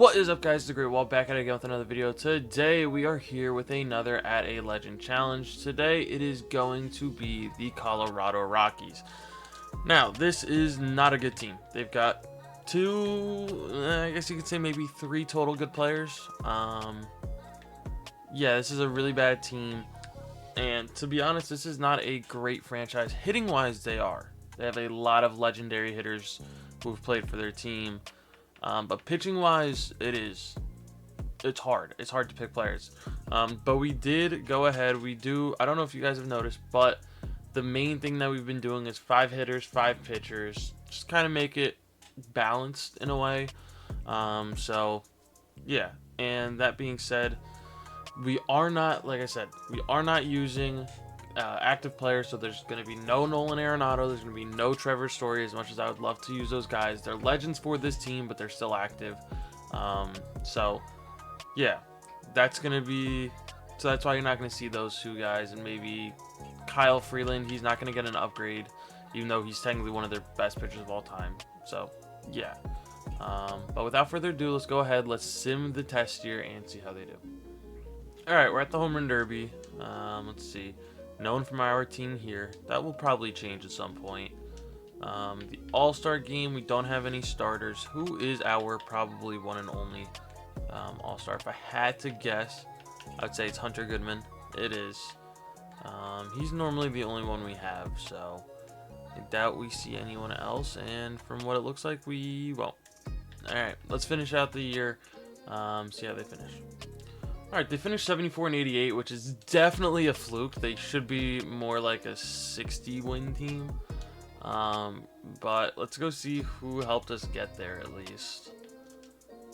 What is up, guys? TheGreatWall back at it again with another video. Today we are here with another Add A Legend challenge. Today it is going to be the Colorado Rockies. Now this is not a good team. They've got I guess you could say maybe three total good players. Yeah, this is a really bad team, and to be honest, this is not a great franchise. Hitting wise, they have a lot of legendary hitters who've played for their team. But pitching wise, it's hard. It's hard to pick players. But we did go ahead. I don't know if you guys have noticed, but the main thing that we've been doing is 5 hitters, 5 pitchers. Just kind of make it balanced in a way. So yeah. And that being said, we are not, like I said, we are not using active players, so there's going to be no Nolan Arenado, there's going to be no Trevor Story, as much as I would love to use those guys. They're legends for this team, but they're still active. So yeah, that's why you're not going to see those two guys. And maybe Kyle Freeland, he's not going to get an upgrade, even though he's technically one of their best pitchers of all time. So yeah, but without further ado, let's go ahead, let's sim the test here and see how they do. Alright, we're at the Home Run Derby. Let's see. No one from our team here. That will probably change at some point. The All-Star game, we don't have any starters. Who is our probably one and only All-Star? If I had to guess, I would say it's Hunter Goodman. It is. He's normally the only one we have, so I doubt we see anyone else, and from what it looks like, we won't. Alright, let's finish out the year, see how they finish. Alright, they finished 74 and 88, which is definitely a fluke. They should be more like a 60-win team. But let's go see who helped us get there at least.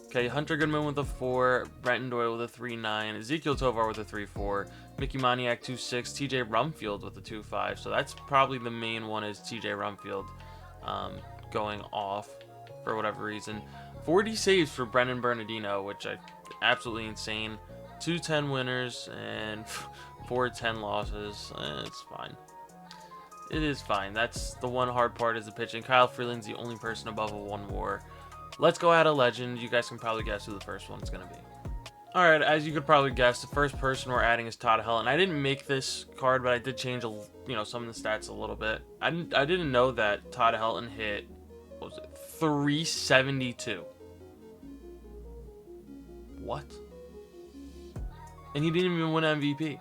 Okay, Hunter Goodman with a 4, Brenton Doyle with a 3.9, Ezekiel Tovar with a 3.4, Mickey Moniak 2.6, TJ Rumfield with a 2.5. So that's probably the main one, is TJ Rumfield going off for whatever reason. 40 saves for Brendan Bernardino, which I absolutely insane. 2 10 winners and 4 10 losses. It's fine. It is fine. That's the one hard part, is the pitching. Kyle Freeland's the only person above a 1 WAR. Let's go add a legend. You guys can probably guess who the first one's going to be. Alright, as you could probably guess, the first person we're adding is Todd Helton. I didn't make this card, but I did change some of the stats a little bit. I didn't know that Todd Helton hit, what was it, 372. What? And he didn't even win MVP.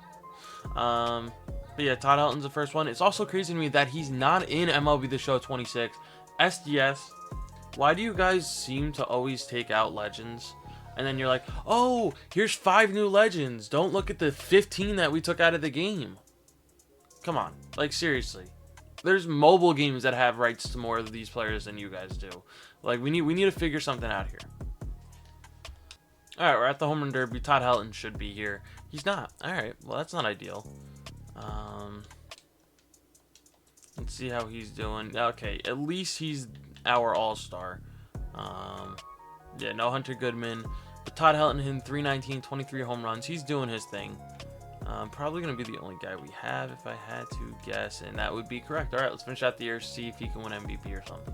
But yeah, Todd Helton's the first one. It's also crazy to me that he's not in MLB The Show 26. SDS, why do you guys seem to always take out legends? And then you're like, oh, here's 5 new legends. Don't look at the 15 that we took out of the game. Come on. Like, seriously. There's mobile games that have rights to more of these players than you guys do. Like, we need to figure something out here. Alright, we're at the Home Run Derby. Todd Helton should be here. He's not. Alright, well, that's not ideal. Let's see how he's doing. Okay, at least he's our all-star. Yeah, no Hunter Goodman. But Todd Helton hitting 319, 23 home runs. He's doing his thing. Probably going to be the only guy we have, if I had to guess, and that would be correct. Alright, let's finish out the year, see if he can win MVP or something.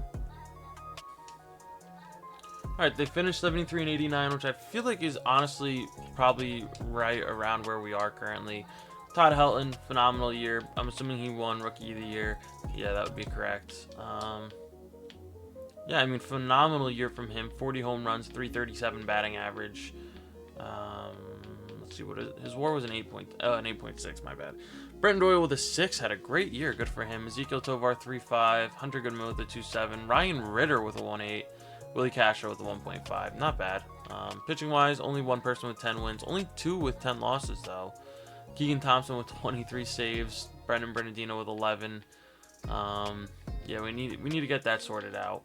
Alright, they finished 73 and 89, which I feel like is honestly probably right around where we are currently. Todd Helton, phenomenal year. I'm assuming he won Rookie of the Year. Yeah, that would be correct. Yeah, I mean, phenomenal year from him. 40 home runs, 337 batting average. Let's see, what is it? His WAR was an 8.6, my bad. Brenton Doyle with a 6 had a great year. Good for him. Ezekiel Tovar 3.5. Hunter Goodman with a 2.7. Ryan Ritter with a 1.8. Willie Castro with a 1.5. Not bad. Pitching wise, only one person with 10 wins. Only 2 with 10 losses, though. Keegan Thompson with 23 saves. Brendan Bernardino with 11. Yeah, we need to get that sorted out.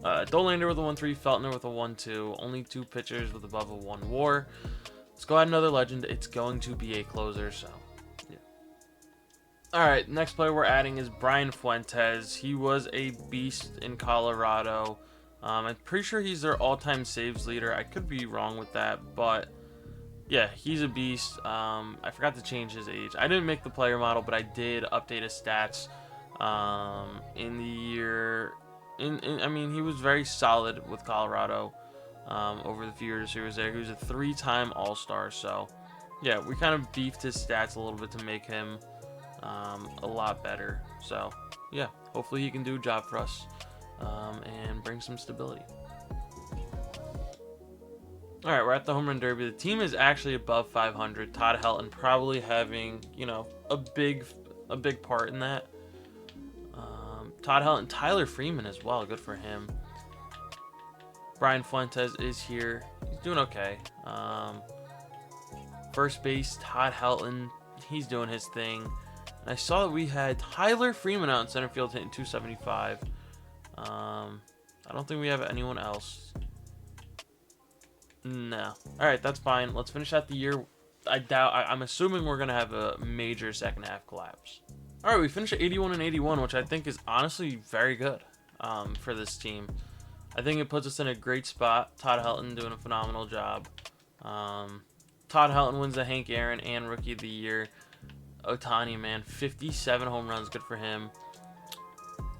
Dolander with a 1.3. Feltner with a 1.2. Only 2 pitchers with above a 1 WAR. Let's go add another legend. It's going to be a closer, so yeah. Alright, next player we're adding is Brian Fuentes. He was a beast in Colorado. I'm pretty sure he's their all-time saves leader. I could be wrong with that, but yeah, he's a beast. I forgot to change his age. I didn't make the player model, but I did update his stats in the year. I mean, he was very solid with Colorado. over the few years he was there. He was a 3-time All-Star, so yeah, we kind of beefed his stats a little bit to make him a lot better. So yeah, hopefully he can do a job for us and bring some stability. All right, we're at the home run derby. The team is actually above 500. Todd Helton probably having, you know, a big part in that. Todd Helton, Tyler Freeman as well. Good for him. Brian Fuentes is here. He's doing okay. First base, Todd Helton. He's doing his thing. And I saw that we had Tyler Freeman out in center field hitting 275. I don't think we have anyone else. No. All right, that's fine. Let's finish out the year. I'm assuming we're gonna have a major second half collapse. All right, we finished at 81 and 81, which I think is honestly very good for this team. I think it puts us in a great spot. Todd Helton doing a phenomenal job. Todd Helton wins the Hank Aaron and Rookie of the Year. Ohtani, man, 57 home runs, good for him.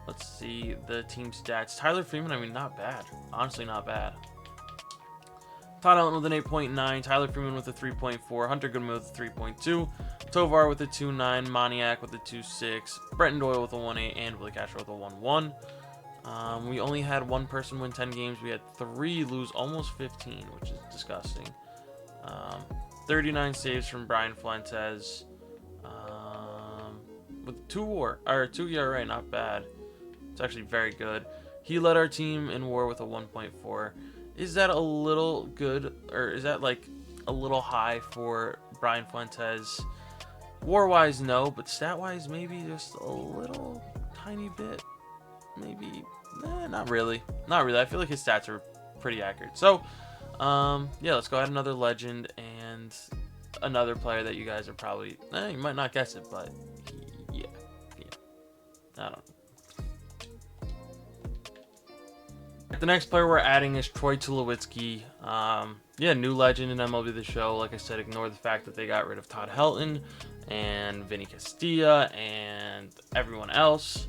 Let's see the team stats. Tyler Freeman, I mean, not bad. Honestly, not bad. Todd Helton with an 8.9, Tyler Freeman with a 3.4, Hunter Goodman with a 3.2, Tovar with a 2.9, Moniak with a 2.6, Brenton Doyle with a 1.8, and Willie Castro with a 1.1. We only had one person win 10 games. We had 3 lose almost 15, which is disgusting. 39 saves from Brian Fuentes. With 2 ERA, not bad. It's actually very good. He led our team in WAR with a 1.4. Is that a little good, or is that like a little high for Brian Fuentes? WAR-wise, no, but stat-wise, maybe just a little tiny bit. Maybe, not really. Not really. I feel like his stats are pretty accurate. So, yeah, let's go ahead another legend and another player that you guys are probably, you might not guess it, but yeah. I don't know. The next player we're adding is Troy Tulowitzki. Yeah, new legend in MLB The Show. Like I said, ignore the fact that they got rid of Todd Helton and Vinny Castilla and everyone else.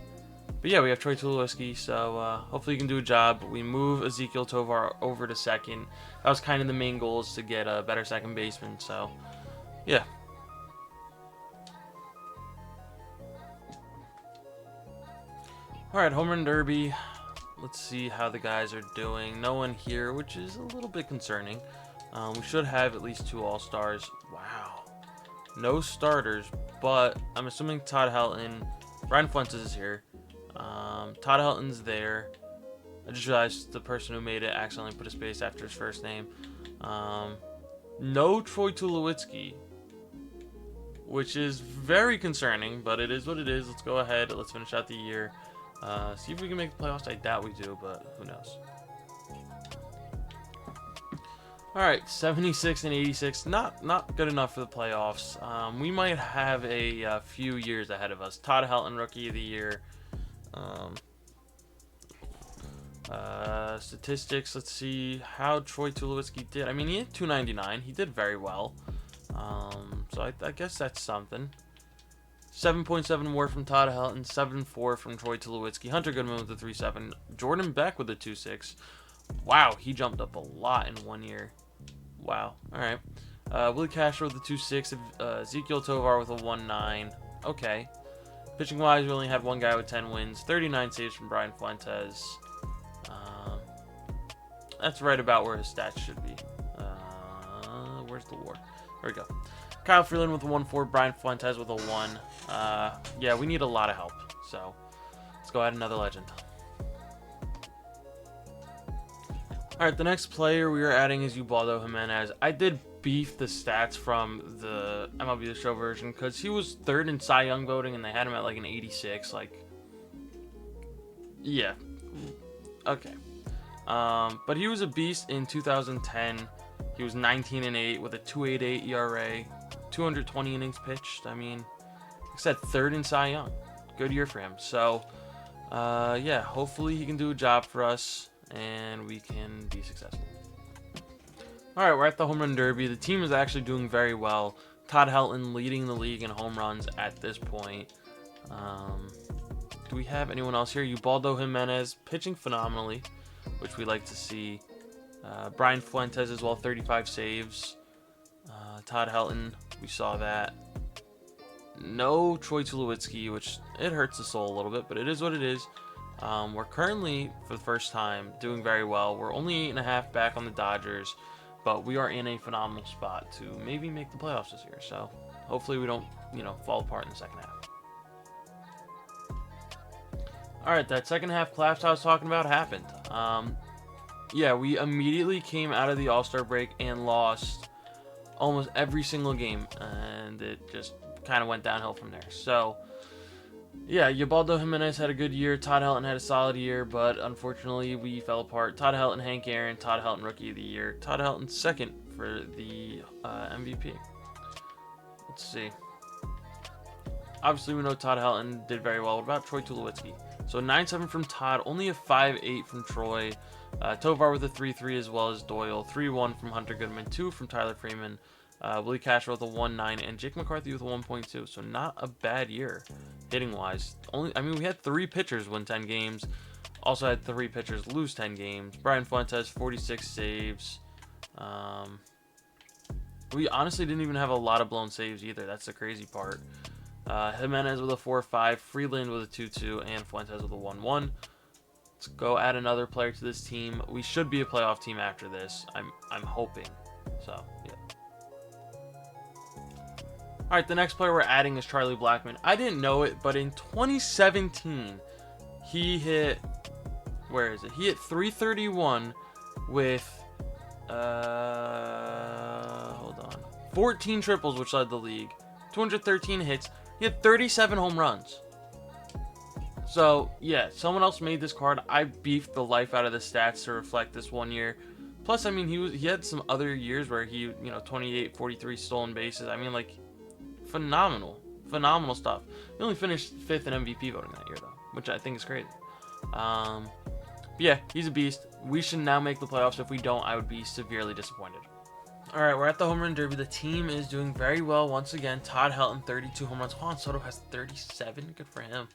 But yeah, we have Troy Tulowitzki, so hopefully he can do a job. We move Ezekiel Tovar over to second. That was kind of the main goal, is to get a better second baseman, so yeah. Alright, home run derby. Let's see how the guys are doing. No one here, which is a little bit concerning. We should have at least 2 All-Stars. Wow. No starters, but I'm assuming Todd Helton. Brian Fuentes is here. Todd Helton's there. I just realized the person who made it accidentally put a space after his first name. No Troy Tulowitzki, which is very concerning, but it is what it is. Let's go ahead. Let's finish out the year. See if we can make the playoffs. I doubt we do, but who knows. Alright, 76 and 86. Not good enough for the playoffs. We might have a few years ahead of us. Todd Helton, Rookie of the Year. Statistics. Let's see how Troy Tulowitzki did. I mean, he had 299. He did very well. So I guess that's something. 7.7 WAR from Todd Helton, 7.4 from Troy Tulowitzki, Hunter Goodman with a 3.7, Jordan Beck with a 2.6. Wow, he jumped up a lot in 1 year. Wow. All right. Willie Castro with a 2.6, Ezekiel Tovar with a 1.9. Okay. Pitching wise, we only had one guy with 10 wins, 39 saves from Brian Fuentes. That's right about where his stats should be. Where's the WAR? There we go. Kyle Freeland with a 1.4, Brian Fuentes with a 1. Yeah, we need a lot of help. So let's go ahead another legend. All right, the next player we are adding is Ubaldo Jimenez. I did beef the stats from the MLB The Show version because he was 3rd in Cy Young voting and they had him at like an 86. Like, yeah, okay. But he was a beast in 2010. He was 19 and 8 with a 2.88 ERA, 220 innings pitched. I mean, like I said, 3rd in Cy Young. Good year for him. So, yeah, hopefully he can do a job for us and we can be successful. All right, we're at the home run derby. The team is actually doing very well. Todd Helton leading the league in home runs at this point. Do we have anyone else here? Ubaldo Jimenez pitching phenomenally, which we like to see. Brian Fuentes as well, 35 saves. Todd Helton, we saw that. No Troy Tulowitzki, which it hurts the soul a little bit, but it is what it is. We're currently, for the first time, doing very well. We're only 8.5 back on the Dodgers, but we are in a phenomenal spot to maybe make the playoffs this year. So hopefully we don't, fall apart in the second half. All right, that second half collapse I was talking about happened. Yeah, we immediately came out of the All-Star break and lost almost every single game, and it just kind of went downhill from there. So, yeah, Ubaldo Jimenez had a good year. Todd Helton had a solid year, but unfortunately we fell apart. Todd Helton, Hank Aaron, Todd Helton, Rookie of the Year. Todd Helton second for the MVP. Let's see. Obviously, we know Todd Helton did very well. What about Troy Tulowitzki? So 9-7 from Todd, only a 5-8 from Troy. Tovar with a 3-3 as well as Doyle. 3-1 from Hunter Goodman. 2 from Tyler Freeman. Willie Castro with a 1-9 and Jake McCarthy with a 1.2. So not a bad year hitting wise. We had 3 pitchers win 10 games. Also had 3 pitchers lose 10 games. Brian Fuentes, 46 saves. We honestly didn't even have a lot of blown saves either. That's the crazy part. Jimenez with a 4-5, Freeland with a 2-2, and Fuentes with a 1-1. Let's go add another player to this team. We should be a playoff team after this. I'm hoping. So, yeah. All right, the next player we're adding is Charlie Blackmon. I didn't know it, but in 2017, he hit, where is it? He hit 331 with, hold on, 14 triples, which led the league, 213 hits. He had 37 home runs. So, yeah, someone else made this card. I beefed the life out of the stats to reflect this one year. Plus, he had some other years where he, 28, 43 stolen bases. Phenomenal stuff. He only finished 5th in MVP voting that year, though, which I think is crazy. But yeah, he's a beast. We should now make the playoffs. If we don't, I would be severely disappointed. All right, we're at the home run derby. The team is doing very well once again. Todd Helton, 32 home runs. Juan Soto has 37. Good for him.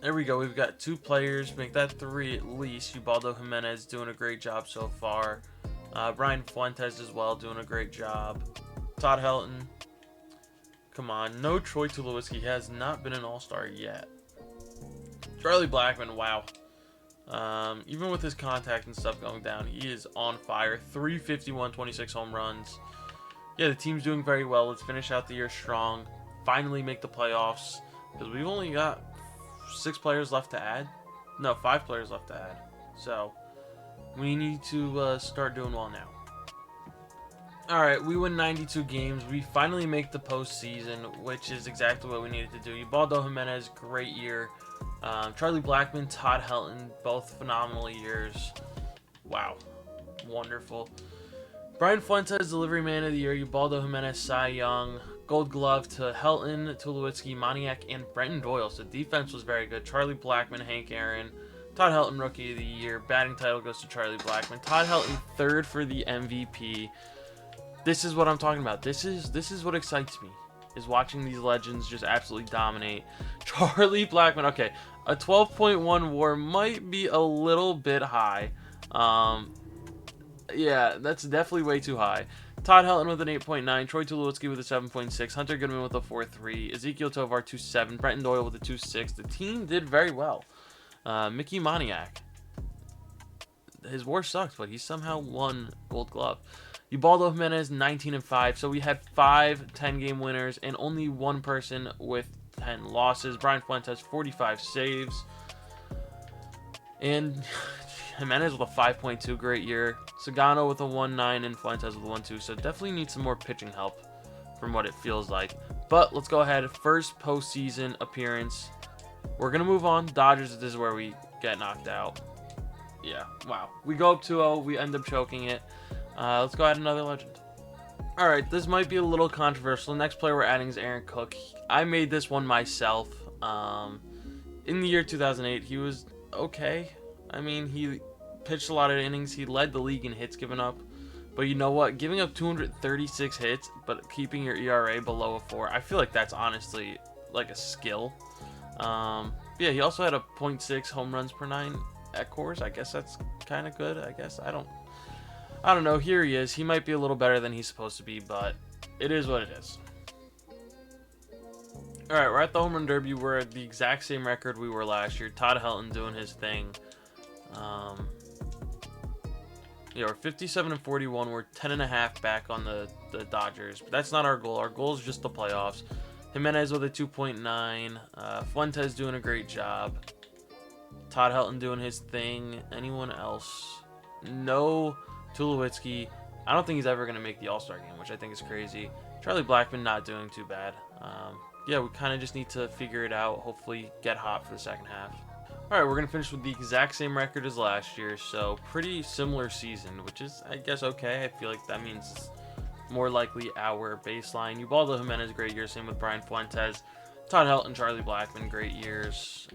There we go. We've got 2 players. Make that 3 at least. Ubaldo Jimenez doing a great job so far. Brian Fuentes as well doing a great job. Todd Helton. Come on. No Troy Tulowitzki. He has not been an all-star yet. Charlie Blackmon. Wow. Even with his contact and stuff going down, he is on fire. 351, 26 home runs. Yeah, the team's doing very well. Let's finish out the year strong. Finally make the playoffs. Because we've only got 6 players left to add. No, 5 players left to add. So, we need to start doing well now. Alright, we win 92 games. We finally make the postseason, which is exactly what we needed to do. Ubaldo Jimenez, great year. Charlie Blackmon, Todd Helton, both phenomenal years. Wow. Wonderful. Brian Fuentes, Delivery Man of the Year. Ubaldo Jimenez, Cy Young. Gold Glove to Helton, Tulowitzki, Moniak, and Brenton Doyle. So defense was very good. Charlie Blackmon, Hank Aaron. Todd Helton, Rookie of the Year. Batting title goes to Charlie Blackmon. Todd Helton, 3rd for the MVP. This is what I'm talking about. This is what excites me, is watching these legends just absolutely dominate. Charlie Blackmon, okay, a 12.1 WAR might be a little bit high. Yeah, that's definitely way too high. Todd Helton with an 8.9, Troy Tulowitzki with a 7.6, Hunter Goodman with a 4.3, Ezekiel Tovar 2.7, Brenton Doyle with a 2.6. The team did very well. Mickey Moniak, his WAR sucks, but he somehow won Gold Glove. Ubaldo Jimenez, 19-5. So we had 5 10-game winners and only 1 person with 10 losses. Brian Fuentes, 45 saves. And Jimenez with a 5.2, great year. Sagano with a 1.9 and Fuentes with a 1.2. So definitely need some more pitching help from what it feels like. But let's go ahead. First postseason appearance. We're going to move on. Dodgers, this is where we get knocked out. Yeah, wow. We go up 2-0. We end up choking it. Let's go add another legend. Alright, this might be a little controversial. The next player we're adding is Aaron Cook. I made this one myself. In the year 2008, he was okay. He pitched a lot of innings. He led the league in hits given up. But you know what? Giving up 236 hits, but keeping your ERA below a 4, I feel like that's honestly like a skill. Yeah, he also had a 0.6 home runs per 9. at Coors. I guess that's kind of good. I guess I don't know. Here he is. He might be a little better than he's supposed to be, but it is what it is. All right, we're at the Home Run Derby. We're at the exact same record we were last year. Todd Helton doing his thing. Yeah, we're 57 and 41. We're 10.5 back on the Dodgers, but that's not our goal. Our goal is just the playoffs. Jimenez with a 2.9. Fuentes doing a great job. Todd Helton doing his thing. Anyone else? No. Tulowitzki. I don't think he's ever going to make the All-Star game, which I think is crazy. Charlie Blackmon not doing too bad. Yeah, we kind of just need to figure it out. Hopefully get hot for the second half. All right, we're going to finish with the exact same record as last year, so pretty similar season, which is, I guess, okay. I feel like that means it's more likely our baseline. Ubaldo Jimenez, great year. Same with Brian Fuentes. Todd Helton, Charlie Blackmon, great years.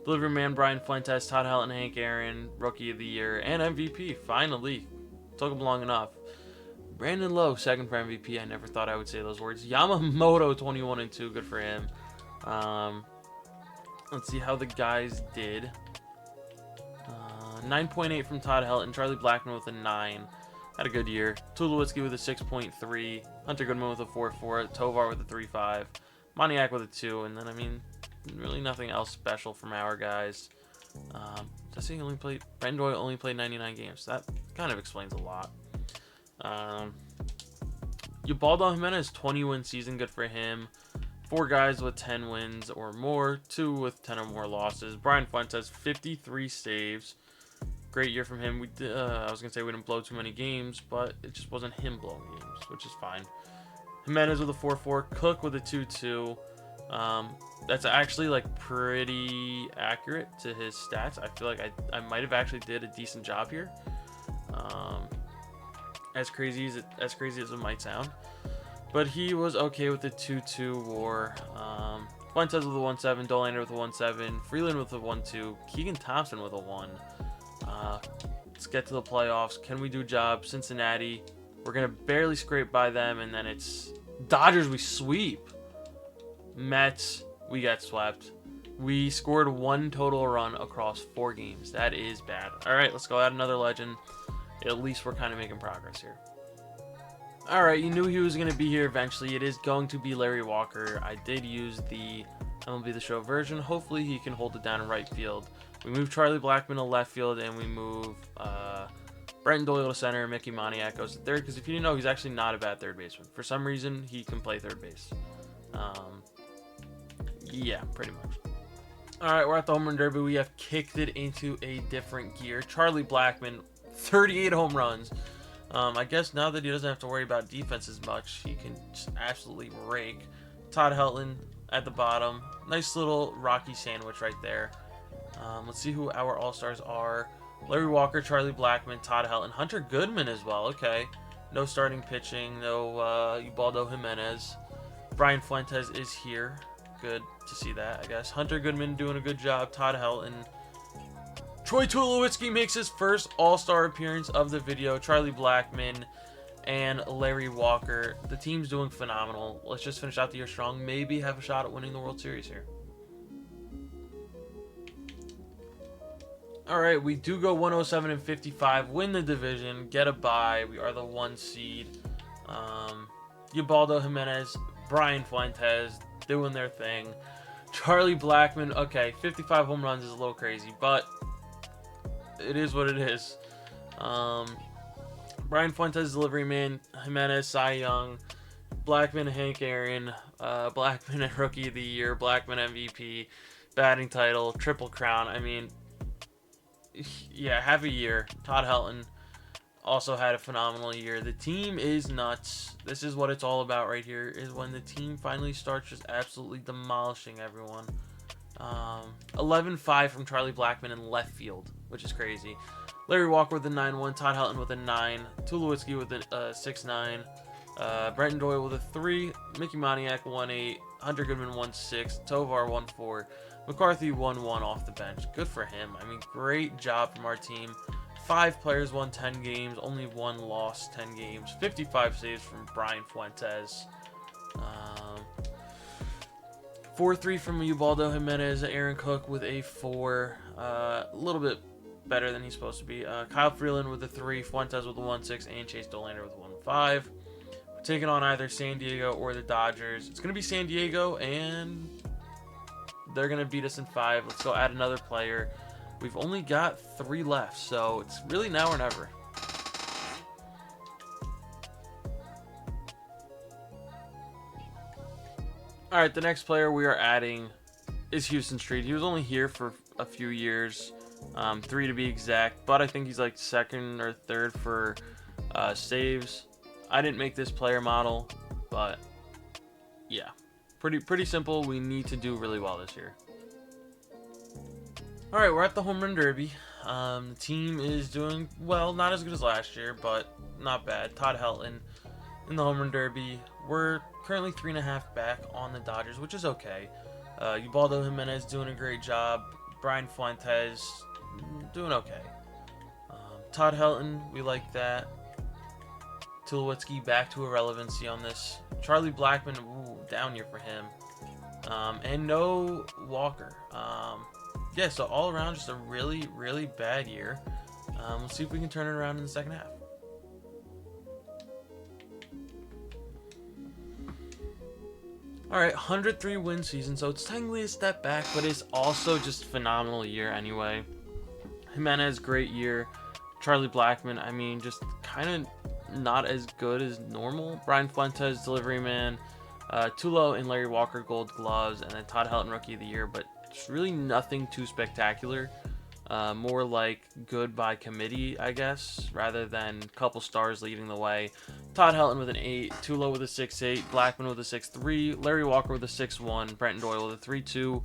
Delivery man, Brian Fuentes, Todd Helton, Hank Aaron, Rookie of the Year, and MVP, finally. Took him long enough. Brandon Lowe, second for MVP. I never thought I would say those words. Yamamoto, 21 and 2. Good for him. Let's see how the guys did. 9.8 from Todd Helton. Charlie Blackmon with a 9. Had a good year. Tulowitzki with a 6.3. Hunter Goodman with a 4.4. Tovar with a 3.5. Moniak with a 2. And then, I mean, really nothing else special from our guys. Brandon Doyle only played 99 games. That kind of explains a lot. Ubaldo Jimenez, 20-win season. Good for him. 4 guys with 10 wins or more. 2 with 10 or more losses. Brian Fuentes, 53 saves. Great year from him. I was going to say we didn't blow too many games, but it just wasn't him blowing games, which is fine. Jimenez with a 4.4. Cook with a 2.2. That's actually like pretty accurate to his stats. I feel like I might have actually did a decent job here. As crazy as it might sound, but he was okay with the 2.2 WAR. Fuentes with a 1.7, Dolander with a 1.7, Freeland with a 1.2, Keegan Thompson with a 1. Let's get to the playoffs. Can we do a job? Cincinnati, we're gonna barely scrape by them, and then it's Dodgers. We sweep. Mets, we got swept. We scored 1 total run across 4 games. That is bad. All right, let's go add another legend. At least we're kind of making progress here. All right, you knew he was going to be here eventually. It is going to be Larry Walker. I did use the MLB The Show version. Hopefully he can hold it down in right field. We move Charlie Blackmon to left field, and we move Brenton Doyle to center. Mickey Moniak goes to third, because if you didn't know, he's actually not a bad third baseman. For some reason, he can play third base. Yeah, pretty much. All right, we're at the Home Run Derby. We have kicked it into a different gear. Charlie Blackmon, 38 home runs. I guess now that he doesn't have to worry about defense as much, he can just absolutely rake. Todd Helton at the bottom. Nice little Rocky sandwich right there. Let's see who our All-Stars are. Larry Walker, Charlie Blackmon, Todd Helton, Hunter Goodman as well. Okay. No starting pitching. No Ubaldo Jimenez. Brian Fuentes is here. Good to see that, I guess. Hunter Goodman doing a good job. Todd Helton. Troy Tulowitzki makes his first All-Star appearance of the video. Charlie Blackmon and Larry Walker. The team's doing phenomenal. Let's just finish out the year strong. Maybe have a shot at winning the World Series here. All right, we do go 107 and 55. Win the division. Get a bye. We are the 1 seed. Ubaldo Jimenez, Brian Fuentes doing their thing. Charlie Blackmon. Okay, 55 home runs is a little crazy, but it is what it is. Brian Fuentes, delivery man. Jimenez, Cy Young. Blackmon, Hank Aaron. Blackmon, Rookie of the Year. Blackmon, MVP. Batting title. Triple Crown. I mean, yeah, half a year. Todd Helton also had a phenomenal year. The team is nuts. This is what it's all about right here, is when the team finally starts just absolutely demolishing everyone. 11-5 from Charlie Blackmon in left field, which is crazy. Larry Walker with a 9-1, Todd Helton with a 9, Tulowitzki with a 6-9, Brenton Doyle with a 3, Mickey Moniak 1-8, Hunter Goodman 1-6, Tovar 1-4, McCarthy 1-1 off the bench. Good for him. I mean, great job from our team. 5 players won 10 games, only 1 lost 10 games. 55 saves from Brian Fuentes. 4-3 from Ubaldo Jimenez. Aaron Cook with a 4. A little bit better than he's supposed to be. Kyle Freeland with a 3. Fuentes with a 1-6. And Chase Dolander with a 1-5. We're taking on either San Diego or the Dodgers. It's going to be San Diego, and they're going to beat us in 5. Let's go add another player. We've only got 3 left, so it's really now or never. Alright, the next player we are adding is Houston Street. He was only here for a few years, 3 to be exact, but I think he's like 2nd or 3rd for saves. I didn't make this player model, but yeah, pretty simple. We need to do really well this year. Alright, we're at the Home Run Derby. The team is doing well, not as good as last year, but not bad. Todd Helton in the Home Run Derby. We're currently 3.5 back on the Dodgers, which is okay. Ubaldo Jimenez doing a great job. Brian Fuentes doing okay. Todd Helton, we like that. Tulowitzki back to irrelevancy on this. Charlie Blackmon, ooh, down year for him. And no Walker. Yeah, so all around just a really, really bad year. We'll see if we can turn it around in the second half. Alright, 103 win season, so it's technically a step back, but it's also just a phenomenal year anyway. Jimenez, great year. Charlie Blackmon, I mean, just kind of not as good as normal. Brian Fuentes, delivery man. Tulo and Larry Walker, gold gloves. And then Todd Helton, rookie of the year, but it's really nothing too spectacular. More like good by committee, I guess, rather than a couple stars leading the way. Todd Helton with an 8, Tulo with a 6-8, Blackmon with a 6-3, Larry Walker with a 6-1, Brenton Doyle with a 3-2,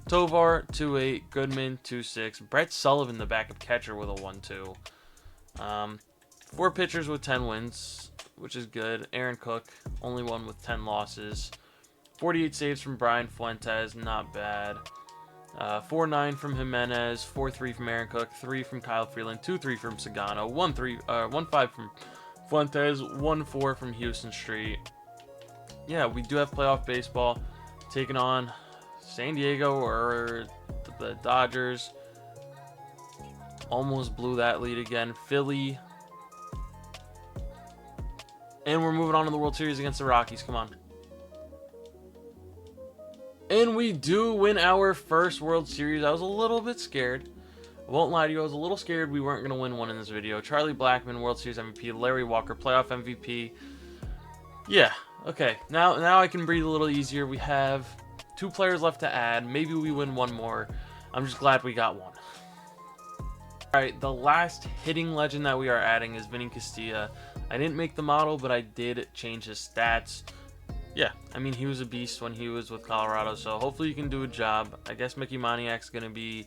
Tovar 2-8, Goodman 2-6, Brett Sullivan, the backup catcher, with a 1-2. 4 pitchers with 10 wins, which is good. Aaron Cook, only one with 10 losses. 48 saves from Brian Fuentes, not bad. 4-9 from Jimenez, 4-3 from Aaron Cook, 3 from Kyle Freeland, 2-3 from Sagano, 1-5 from Fuentes, 1-4 from Houston Street. Yeah, we do have playoff baseball, taking on San Diego or the Dodgers. Almost blew that lead again. Philly. And we're moving on to the World Series against the Rockies. Come on. And we do win our first World Series. I was a little bit scared. I won't lie to you, I was a little scared we weren't going to win one in this video. Charlie Blackmon, World Series MVP. Larry Walker, playoff MVP. Yeah, okay. Now I can breathe a little easier. We have 2 players left to add. Maybe we win one more. I'm just glad we got one. Alright, the last hitting legend that we are adding is Vinny Castilla. I didn't make the model, but I did change his stats. Yeah, I mean, he was a beast when he was with Colorado, so hopefully you can do a job. I guess Mickey Moniak's going to be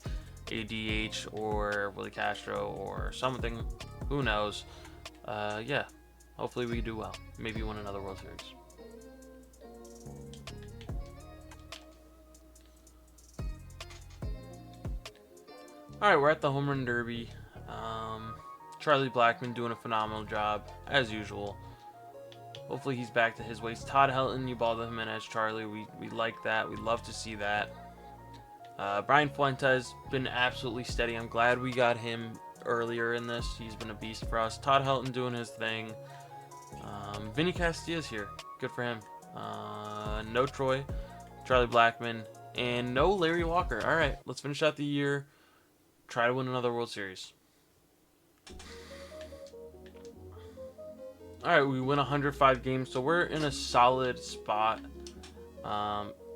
a DH or Willie Castro or something. Who knows? Yeah, hopefully we do well. Maybe win another World Series. Alright, we're at the Home Run Derby. Charlie Blackmon doing a phenomenal job, as usual. Hopefully he's back to his ways. Todd Helton, Ubaldo Jimenez, Charlie. We like that. We'd love to see that. Brian Fuentes been absolutely steady. I'm glad we got him earlier in this. He's been a beast for us. Todd Helton doing his thing. Vinny Castilla's here. Good for him. No Troy, Charlie Blackmon, and no Larry Walker. All right, let's finish out the year. Try to win another World Series. Alright, we win 105 games, so we're in a solid spot.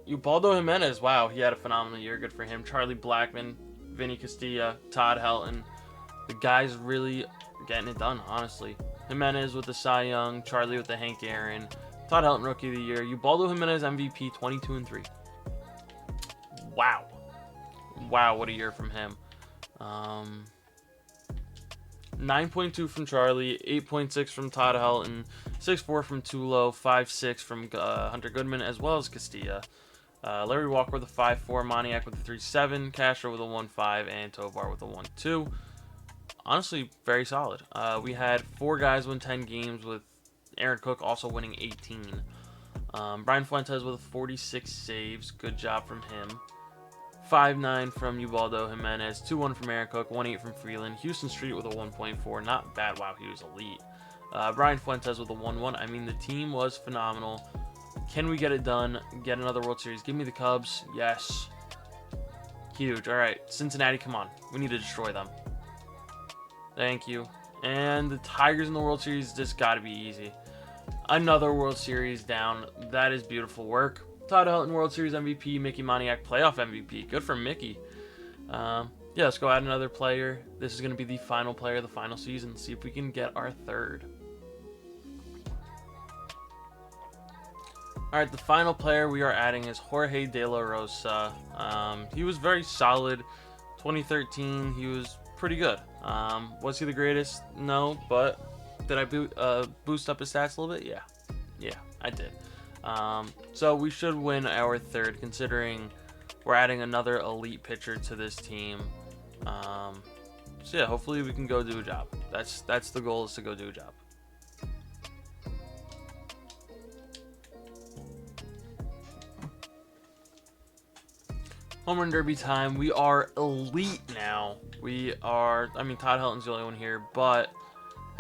Ubaldo Jimenez, wow, he had a phenomenal year. Good for him. Charlie Blackmon, Vinny Castilla, Todd Helton. The guys really getting it done, honestly. Jimenez with the Cy Young, Charlie with the Hank Aaron, Todd Helton, Rookie of the Year, Ubaldo Jimenez, MVP, 22-3. Wow. Wow, what a year from him. 9.2 from Charlie, 8.6 from Todd Helton, 6.4 from Tulo, 5.6 from Hunter Goodman, as well as Castilla. Larry Walker with a 5.4, Moniak with a 3.7, Castro with a 1.5, and Tovar with a 1.2. Honestly, very solid. We had 4 guys win 10 games, with Aaron Cook also winning 18. Brian Fuentes with 46 saves. Good job from him. 5.9 from Ubaldo Jimenez. 2.1 from Aaron Cook. 1.8 from Freeland. Houston Street with a 1.4. Not bad. Wow, he was elite. Brian Fuentes with a 1.1. I mean, the team was phenomenal. Can we get it done? Get another World Series. Give me the Cubs. Yes. Huge. All right. Cincinnati, come on. We need to destroy them. Thank you. And the Tigers in the World Series, this got to be easy. Another World Series down. That is beautiful work. Todd Helton, World Series MVP. Mickey Moniak, playoff MVP. Good for Mickey. Yeah, let's go add another player. This is going to be the final player of the final season. See if we can get our third. All right, the final player we are adding is Jorge De La Rosa. He was very solid. 2013, he was pretty good. Was he the greatest? No, but did I boost up his stats a little bit? Yeah, I did. So we should win our third, considering we're adding another elite pitcher to this team. So yeah, hopefully we can go do a job. That's the goal, is to go do a job. Home Run Derby time. We are elite now. We are, I mean, Todd Helton's the only one here, but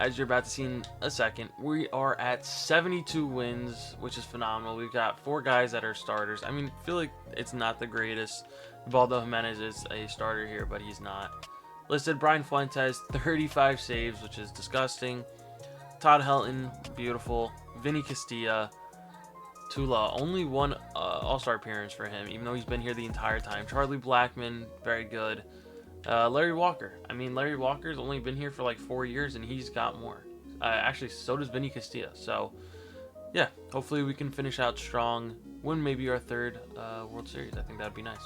as you're about to see in a second, we are at 72 wins, which is phenomenal. We've got 4 guys that are starters. I mean, I feel like it's not the greatest. Ubaldo Jimenez is a starter here, but he's not. Listed Brian Fuentes, 35 saves, which is disgusting. Todd Helton, beautiful. Vinny Castilla, Tula, only one All-Star appearance for him, even though he's been here the entire time. Charlie Blackmon, very good. Larry Walker. I mean, Larry Walker's only been here for like 4 years, and he's got more. Actually, so does Vinny Castilla. So, yeah, hopefully we can finish out strong, win maybe our third World Series. I think that would be nice.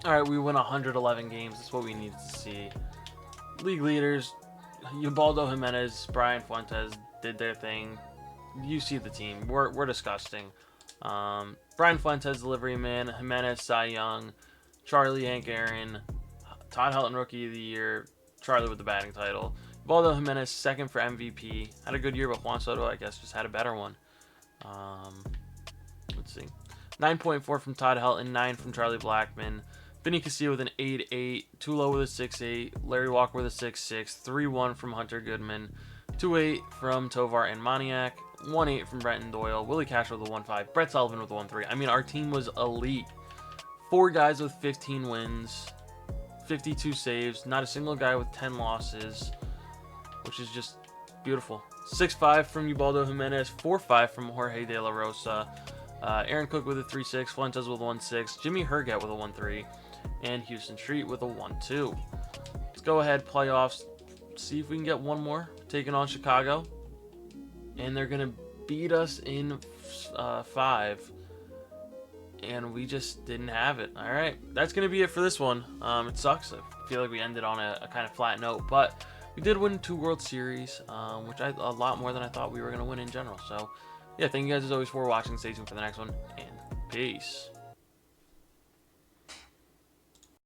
All right, we win 111 games. That's what we need to see. League leaders, Ubaldo Jimenez, Brian Fuentes did their thing. You see the team. We're disgusting. Brian Fuentes, delivery man. Jimenez, Cy Young. Charlie, Hank Aaron. Todd Helton, Rookie of the Year. Charlie with the batting title. Ubaldo Jimenez, second for MVP. Had a good year, but Juan Soto, I guess, just had a better one. Let's see. 9.4 from Todd Helton. 9 from Charlie Blackmon. Vinny Castilla with an 8.8. Tulo with a 6.8. Larry Walker with a 6.6. 3.1 from Hunter Goodman. 2.8 from Tovar and Moniak. 1.8 from Brenton Doyle. Willie Cash with a 1.5. Brett Sullivan with a 1.3. I mean, our team was elite. 4 guys with 15 wins. 52 saves. Not a single guy with 10 losses. Which is just beautiful. 6.5 from Ubaldo Jimenez. 4.5 from Jorge De La Rosa. Aaron Cook with a 3.6. Fuentes with a 1.6. Jimmy Herget with a 1.3. And Houston Street with a 1.2. Let's go ahead, playoffs. See if we can get one more. Taking on Chicago. And they're going to beat us in 5. And we just didn't have it. All right. That's going to be it for this one. It sucks. I feel like we ended on a kind of flat note. But we did win 2 World Series, which a lot more than I thought we were going to win in general. So, yeah, thank you guys as always for watching. Stay tuned for the next one. And peace.